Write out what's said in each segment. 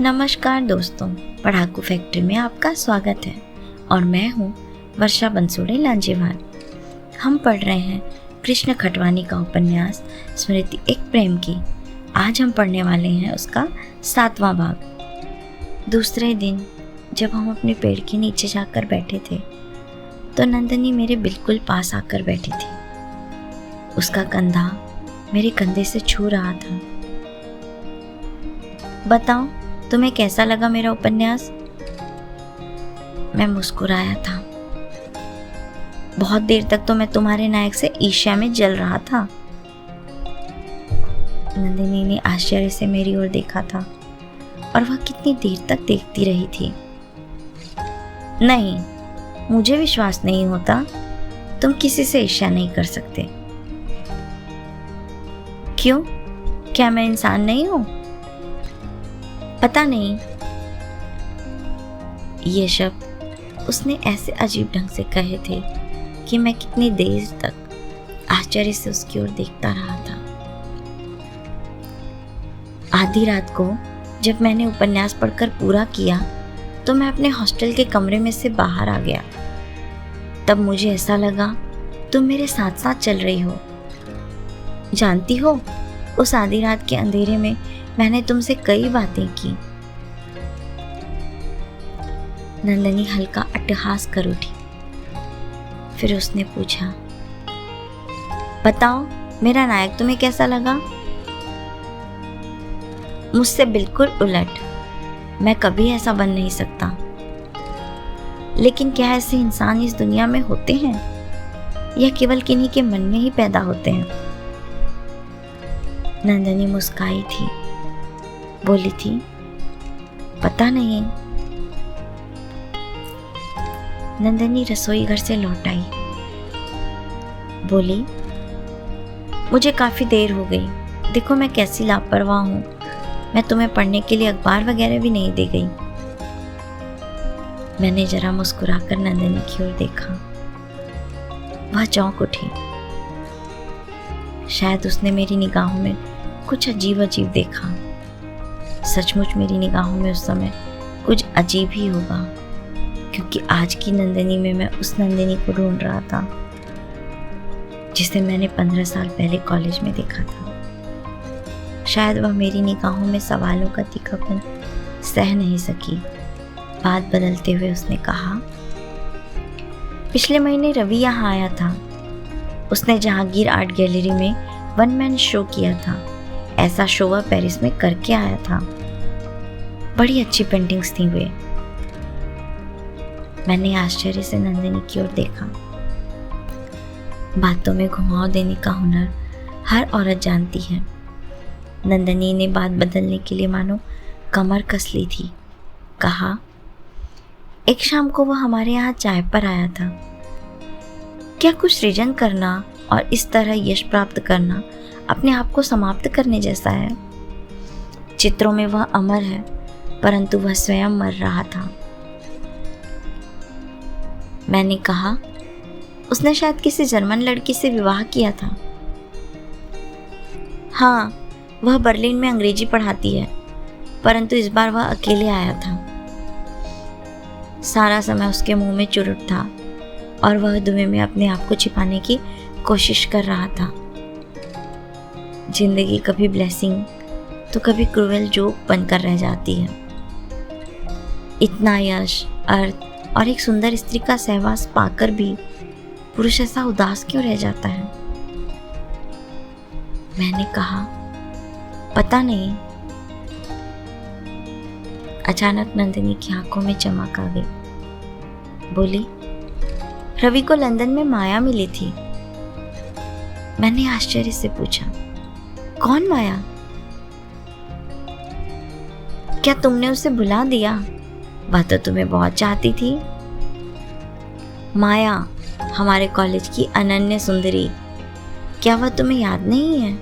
नमस्कार दोस्तों, पढ़ाकू फैक्ट्री में आपका स्वागत है और मैं हूँ वर्षा बंसोड़े लांजेवाल। हम पढ़ रहे हैं कृष्ण खटवानी का उपन्यास स्मृति एक प्रेम की। आज हम पढ़ने वाले हैं उसका 7वां भाग। दूसरे दिन जब हम अपने पेड़ के नीचे जाकर बैठे थे तो नंदनी मेरे बिल्कुल पास आकर बैठी थी। उसका कंधा मेरे कंधे से छू रहा था। बताओ, तुम्हें कैसा लगा मेरा उपन्यास? मैं मुस्कुराया था। बहुत देर तक तो मैं तुम्हारे नायक से ईर्ष्या में जल रहा था। नंदिनी ने आश्चर्य से मेरी ओर देखा था और वह कितनी देर तक देखती रही थी। नहीं, मुझे विश्वास नहीं होता। तुम किसी से ईर्ष्या नहीं कर सकते। क्यों? क्या मैं इंसान नहीं हूं? पता नहीं। ये शब्द उसने ऐसे अजीब ढंग से कहे थे कि मैं कितनी देर तक आश्चर्य से उसकी ओर देखता रहा था। आधी रात को जब मैंने उपन्यास पढ़कर पूरा किया तो मैं अपने हॉस्टल के कमरे में से बाहर आ गया। तब मुझे ऐसा लगा तुम मेरे साथ साथ चल रही हो। जानती हो, उस आधी रात के अंधेरे में मैंने तुमसे कई बातें की। नंदनी हल्का अट्टहास कर उठी। फिर उसने पूछा, बताओ मेरा नायक तुम्हें कैसा लगा? मुझसे बिल्कुल उलट। मैं कभी ऐसा बन नहीं सकता। लेकिन क्या ऐसे इंसान इस दुनिया में होते हैं या केवल किन्हीं के मन में ही पैदा होते हैं? नंदनी मुस्काई थी, बोली थी, पता नहीं। नंदनी रसोई घर से लौट आई। बोली, मुझे काफी देर हो गई। देखो मैं कैसी लापरवाह हूं। मैं तुम्हें पढ़ने के लिए अखबार वगैरह भी नहीं दे गई। मैंने जरा मुस्कुराकर नंदनी की ओर देखा। वह चौंक उठी। शायद उसने मेरी निगाहों में कुछ अजीब अजीब देखा। सचमुच मेरी निगाहों में उस समय कुछ अजीब ही होगा, क्योंकि आज की नंदनी में मैं उस नंदनी को ढूंढ रहा था जिसे मैंने 15 साल पहले कॉलेज में देखा था। शायद वह मेरी निगाहों में सवालों का तीखापन सह नहीं सकी। बात बदलते हुए उसने कहा, पिछले महीने रवि यहाँ आया था। उसने जहांगीर आर्ट गैलरी में वन मैन शो किया था। ऐसा शो वह पेरिस में करके आया था। बड़ी अच्छी पेंटिंग्स थी वे। मैंने आश्चर्य से नंदिनी की ओर देखा। बातों में घुमाव देने का हुनर हर औरत जानती है। नंदिनी ने बात बदलने के लिए मानो कमर कस ली थी। कहा, एक शाम को वह हमारे यहाँ चाय पर आया था। क्या कुछ सृजन करना और इस तरह यश प्राप्त करना अपने आप को समाप्त करने जैसा है? चित्रों में वह अमर है, परंतु वह स्वयं मर रहा था। मैंने कहा, उसने शायद किसी जर्मन लड़की से विवाह किया था। हाँ, वह बर्लिन में अंग्रेजी पढ़ाती है, परंतु इस बार वह अकेले आया था। सारा समय उसके मुंह में चुरुट था और वह धुएं में अपने आप को छिपाने की कोशिश कर रहा था। जिंदगी कभी ब्लेसिंग तो कभी क्रूएल जोक बनकर रह जाती है। इतना यश, अर्थ और एक सुंदर स्त्री का सहवास पाकर भी पुरुष ऐसा उदास क्यों रह जाता है? मैंने कहा, पता नहीं। अचानक नंदिनी की आंखों में चमक आ गई। बोली, रवि को लंदन में माया मिली थी। मैंने आश्चर्य से पूछा, कौन माया? क्या तुमने उसे भुला दिया? वह तो तुम्हें बहुत चाहती थी। माया, हमारे कॉलेज की अनन्य सुंदरी। क्या वह तुम्हें याद नहीं है?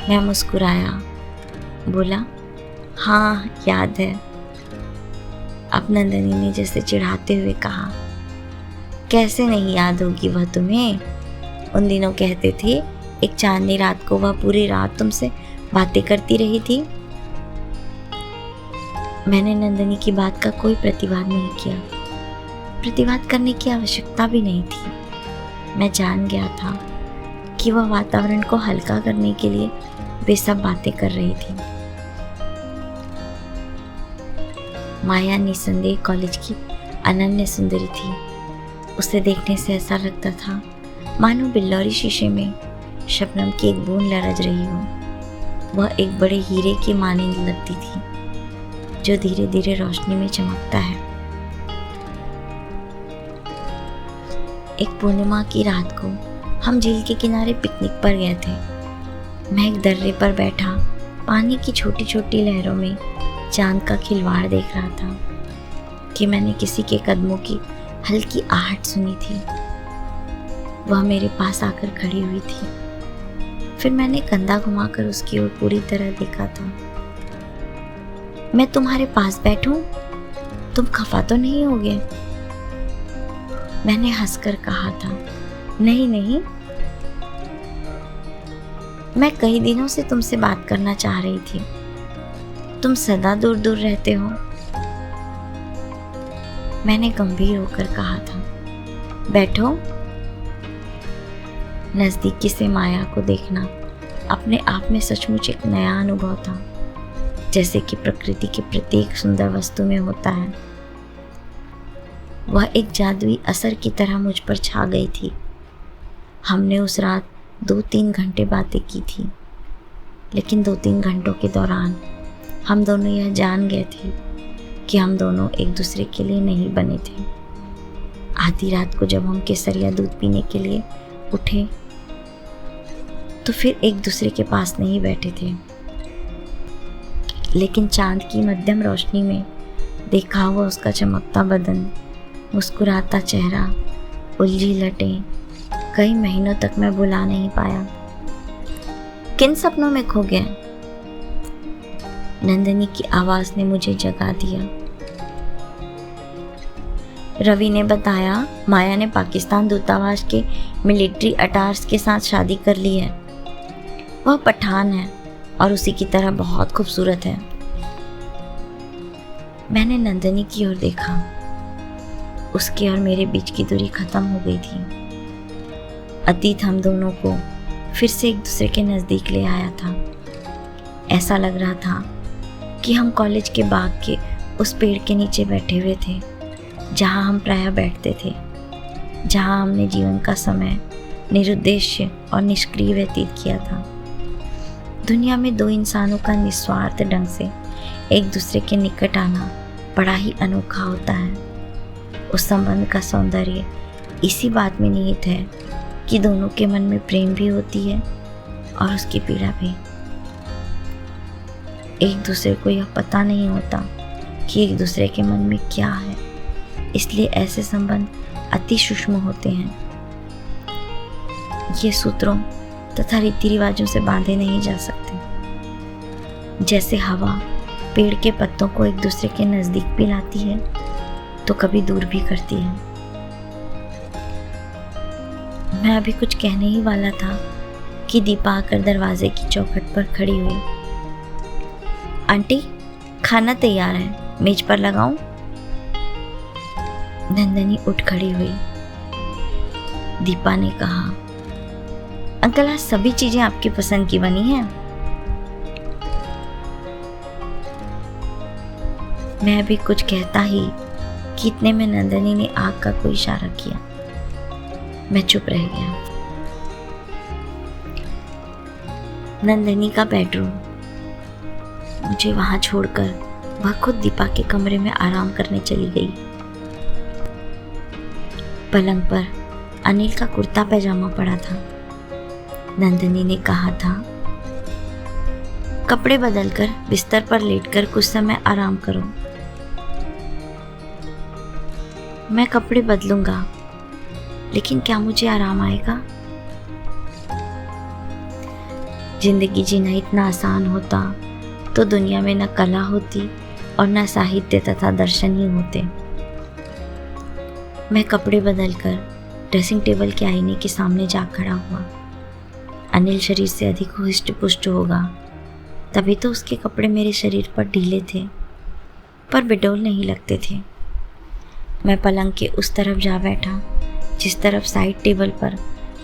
मैं मुस्कुराया, बोला, हाँ याद है। अब नंदिनी ने जैसे चिढ़ाते हुए कहा, कैसे नहीं याद होगी वह तुम्हें? उन दिनों कहते थे एक चांदनी रात को वह पूरी रात तुमसे बातें करती रही थी। मैंने नंदिनी की बात का कोई प्रतिवाद नहीं किया। प्रतिवाद करने की आवश्यकता भी नहीं थी। मैं जान गया था कि वह वातावरण को हल्का करने के लिए बेसब बातें कर रही थी। माया निसंदेह कॉलेज की अनन्य सुंदरी थी। उसे देखने से ऐसा लगता था मानो बिल्लौरी शीशे में शबनम की एक बूंद लरज रही हो। वह एक बड़े हीरे की मानिंद लगती थी जो धीरे धीरे रोशनी में चमकता है। एक पूर्णिमा की रात को हम झील के किनारे पिकनिक पर गए थे। मैं एक दर्रे पर बैठा पानी की छोटी छोटी लहरों में चांद का खिलवाड़ देख रहा था कि मैंने किसी के कदमों की हल्की आहट सुनी थी। वह मेरे पास आकर खड़ी हुई थी। फिर मैंने कंधा घुमाकर उसकी ओर पूरी तरह देखा था। मैं तुम्हारे पास बैठूं? तुम खफा तो नहीं होगे? मैंने हंसकर कहा था, नहीं नहीं, मैं कई दिनों से तुमसे बात करना चाह रही थी। तुम सदा दूर दूर रहते हो। मैंने गंभीर होकर कहा था, बैठो। नजदीकी से माया को देखना अपने आप में सचमुच एक नया अनुभव था, जैसे कि प्रकृति के प्रत्येक सुंदर वस्तु में होता है। वह एक जादुई असर की तरह मुझ पर छा गई थी। हमने उस रात 2-3 घंटे बातें की थी, लेकिन 2-3 घंटों के दौरान हम दोनों यह जान गए थे कि हम दोनों एक दूसरे के लिए नहीं बने थे। आधी रात को जब हम केसरिया दूध पीने के लिए उठे तो फिर एक दूसरे के पास नहीं बैठे थे, लेकिन चांद की मध्यम रोशनी में देखा हुआ उसका चमकता बदन, मुस्कुराता चेहरा, उलझी लटें कई महीनों तक मैं भुला नहीं पाया। किन सपनों में खो गए? नंदिनी की आवाज ने मुझे जगा दिया। रवि ने बताया माया ने पाकिस्तान दूतावास के मिलिट्री अटार्स के साथ शादी कर ली है। वह पठान है और उसी की तरह बहुत खूबसूरत है। मैंने नंदिनी की ओर देखा। उसके और मेरे बीच की दूरी खत्म हो गई थी। अतीत हम दोनों को फिर से एक दूसरे के नज़दीक ले आया था। ऐसा लग रहा था कि हम कॉलेज के बाग के उस पेड़ के नीचे बैठे हुए थे जहाँ हम प्रायः बैठते थे, जहाँ हमने जीवन का समय निरुद्देश्य और निष्क्रिय व्यतीत किया था। दुनिया में दो इंसानों का निस्वार्थ ढंग से एक दूसरे के निकट आना बड़ा ही अनोखा होता है। उस संबंध का सौंदर्य इसी बात में निहित है कि दोनों के मन में प्रेम भी होती है और उसकी पीड़ा भी। एक दूसरे को यह पता नहीं होता कि एक दूसरे के मन में क्या है, इसलिए ऐसे संबंध अति सूक्ष्म होते हैं। ये सूत्रों तथा रीति रिवाजों से बांधे नहीं जा सकते। जैसे हवा पेड़ के पत्तों को एक दूसरे के नजदीक भी लाती है तो कभी दूर भी करती है। मैं अभी कुछ कहने ही वाला था कि दीपा आकर दरवाजे की चौखट पर खड़ी हुई। आंटी, खाना तैयार है, मेज पर लगाऊं? नंदिनी उठ खड़ी हुई। दीपा ने कहा, अंकल आज सभी चीजें आपकी पसंद की बनी हैं। मैं अभी कुछ कहता ही कि इतने में नंदिनी ने आग का कोई इशारा किया। मैं चुप रह गया। नंदिनी का बेडरूम। मुझे वहां छोड़कर वह खुद दीपा के कमरे में आराम करने चली गई। पलंग पर अनिल का कुर्ता पैजामा पड़ा था। नंदिनी ने कहा था, कपड़े बदलकर बिस्तर पर लेटकर कुछ समय आराम करो। मैं कपड़े बदलूंगा, लेकिन क्या मुझे आराम आएगा? जिंदगी जीना इतना आसान होता तो दुनिया में न कला होती और न साहित्य तथा दर्शन ही होते। मैं कपड़े बदलकर ड्रेसिंग टेबल के आईने के सामने जा खड़ा हुआ। अनिल शरीर से अधिक हुष्ट पुष्ट होगा, तभी तो उसके कपड़े मेरे शरीर पर ढीले थे। पर बेडोल नहीं लगते थे। मैं पलंग के उस तरफ जा बैठा जिस तरफ साइड टेबल पर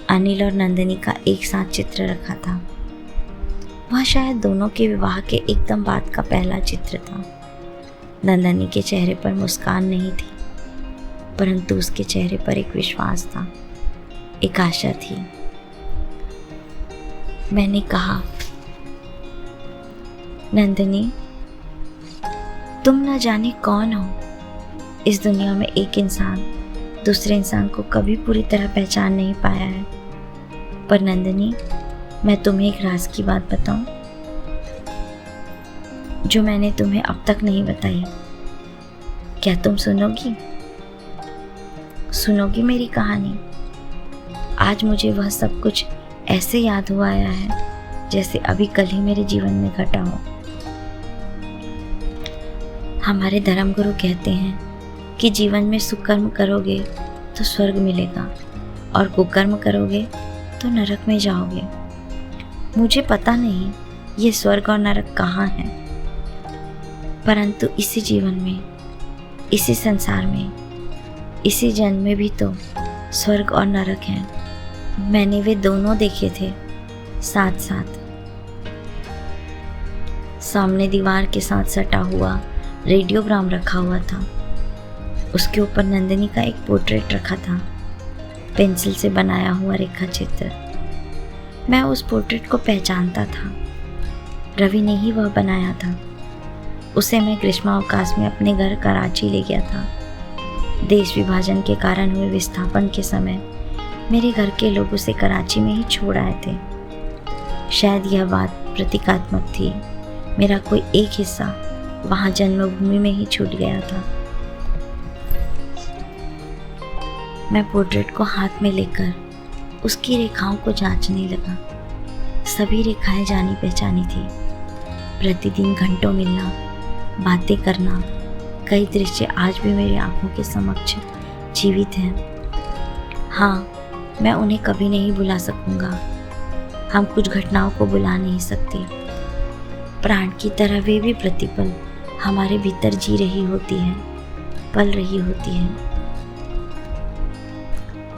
अनिल और नंदिनी का एक साथ चित्र रखा था। वह शायद दोनों के विवाह के एकदम बाद का पहला चित्र था। नंदिनी के चेहरे पर मुस्कान नहीं थी, परंतु उसके चेहरे पर एक विश्वास था, एक आशा थी। मैंने कहा, नंदिनी, तुम न जाने कौन हो। इस दुनिया में एक इंसान दूसरे इंसान को कभी पूरी तरह पहचान नहीं पाया है, पर नंदिनी, मैं तुम्हें एक राज की बात बताऊं जो मैंने तुम्हें अब तक नहीं बताई। क्या तुम सुनोगी मेरी कहानी? आज मुझे वह सब कुछ ऐसे याद हुआ आया है जैसे अभी कल ही मेरे जीवन में घटा हो। हमारे धर्मगुरु कहते हैं कि जीवन में सुकर्म करोगे तो स्वर्ग मिलेगा और कुकर्म करोगे तो नरक में जाओगे। मुझे पता नहीं ये स्वर्ग और नरक कहाँ है, परंतु इसी जीवन में, इसी संसार में, इसी जन्म में भी तो स्वर्ग और नरक हैं। मैंने वे दोनों देखे थे साथ साथ। सामने दीवार के साथ सटा हुआ रेडियोग्राम रखा हुआ था। उसके ऊपर नंदिनी का एक पोर्ट्रेट रखा था, पेंसिल से बनाया हुआ रेखा चित्र। मैं उस पोर्ट्रेट को पहचानता था। रवि ने ही वह बनाया था। उसे मैं ग्रीष्मावकाश में अपने घर कराची ले गया था। देश विभाजन के कारण हुए विस्थापन के समय मेरे घर के लोग उसे कराची में ही छोड़ आए थे। शायद यह बात प्रतीकात्मक थी। मेरा कोई एक हिस्सा वहाँ जन्मभूमि में ही छूट गया था। मैं पोर्ट्रेट को हाथ में लेकर उसकी रेखाओं को जांचने लगा। सभी रेखाएं जानी पहचानी थी। प्रतिदिन घंटों मिलना, बातें करना, कई दृश्य आज भी मेरी आंखों के समक्ष जीवित हैं। हाँ, मैं उन्हें कभी नहीं भुला सकूंगा। हम कुछ घटनाओं को भुला नहीं सकते। प्राण की तरह वे भी प्रतिपल हमारे भीतर जी रही होती है, पल रही होती है।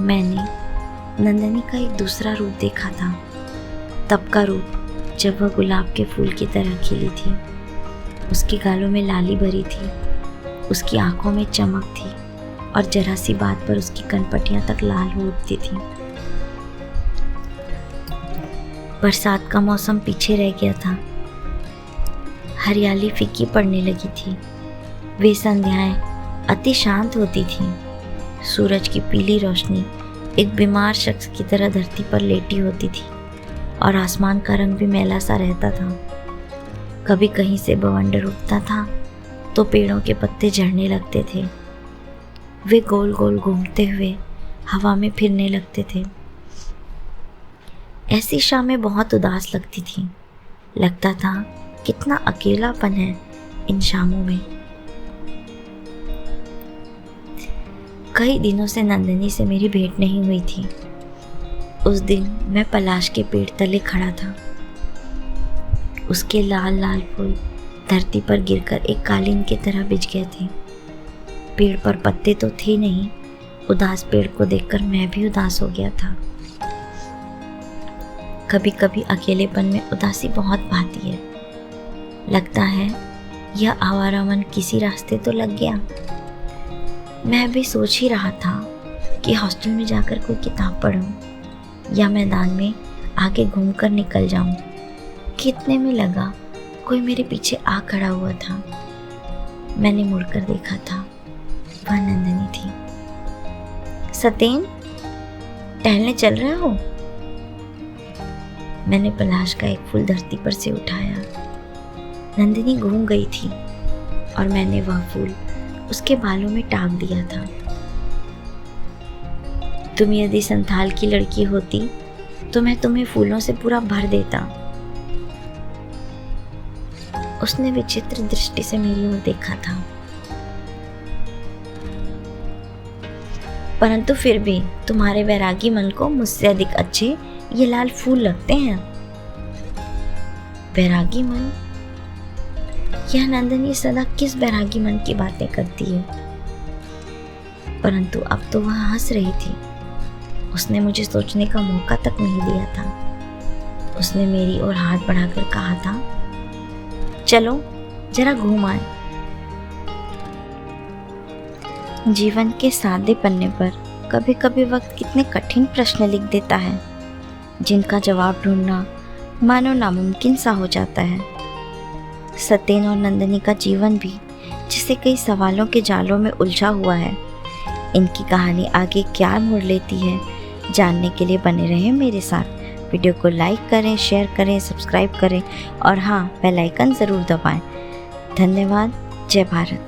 मैंने नंदिनी का एक दूसरा रूप देखा था, तब का रूप जब वह गुलाब के फूल की तरह खिली थी। उसके गालों में लाली भरी थी, उसकी आंखों में चमक थी और जरा सी बात पर उसकी कनपटियां तक लाल हो उठती थी। बरसात का मौसम पीछे रह गया था। हरियाली फीकी पड़ने लगी थी। वे संध्याएं अति शांत होती थीं। सूरज की पीली रोशनी एक बीमार शख्स की तरह धरती पर लेटी होती थी और आसमान का रंग भी मैला सा रहता था। कभी कहीं से बवंडर उठता था तो पेड़ों के पत्ते झड़ने लगते थे। वे गोल गोल घूमते हुए हवा में फिरने लगते थे। ऐसी शामें बहुत उदास लगती थी। लगता था कितना अकेलापन है इन शामों में। कई दिनों से नंदिनी से मेरी भेंट नहीं हुई थी। उस दिन मैं पलाश के पेड़ तले खड़ा था। उसके लाल लाल फूल धरती पर गिरकर एक कालीन की तरह बिछ गए थे। पेड़ पर पत्ते तो थे नहीं। उदास पेड़ को देखकर मैं भी उदास हो गया था। कभी कभी अकेलेपन में उदासी बहुत भाती है। लगता है यह आवारा मन किसी रास्ते तो लग गया। मैं भी सोच ही रहा था कि हॉस्टल में जाकर कोई किताब पढूं या मैदान में आगे घूमकर निकल जाऊं कि इतने में लगा कोई मेरे पीछे आ खड़ा हुआ था। मैंने मुड़कर देखा था, वह नंदिनी थी। सतेन, टहलने चल रहे हो? मैंने पलाश का एक फूल धरती पर से उठाया। नंदिनी घूम गई थी और मैंने वह फूल उसके बालों में टांग दिया था। तुम यदि संथाल की लड़की होती तो मैं तुम्हें फूलों से पूरा भर देता। उसने विचित्र दृष्टि से मेरी ओर देखा था। परंतु फिर भी तुम्हारे वैरागी मन को मुझसे अधिक अच्छे ये लाल फूल लगते हैं। वैरागी मन, यह नंदिनी सदा किस बैरागी मन की बातें करती है। परंतु अब तो वह हंस रही थी। उसने मुझे सोचने का मौका तक नहीं दिया था। उसने मेरी ओर हाथ बढ़ाकर कहा था, चलो जरा घूम आए। जीवन के सादे पन्ने पर कभी कभी वक्त कितने कठिन प्रश्न लिख देता है, जिनका जवाब ढूंढना मानो नामुमकिन सा हो जाता है। सत्येन और नंदिनी का जीवन भी जिसे कई सवालों के जालों में उलझा हुआ है। इनकी कहानी आगे क्या मोड़ लेती है, जानने के लिए बने रहें मेरे साथ। वीडियो को लाइक करें, शेयर करें, सब्सक्राइब करें और हाँ, बेल आइकन ज़रूर दबाएं। धन्यवाद। जय भारत।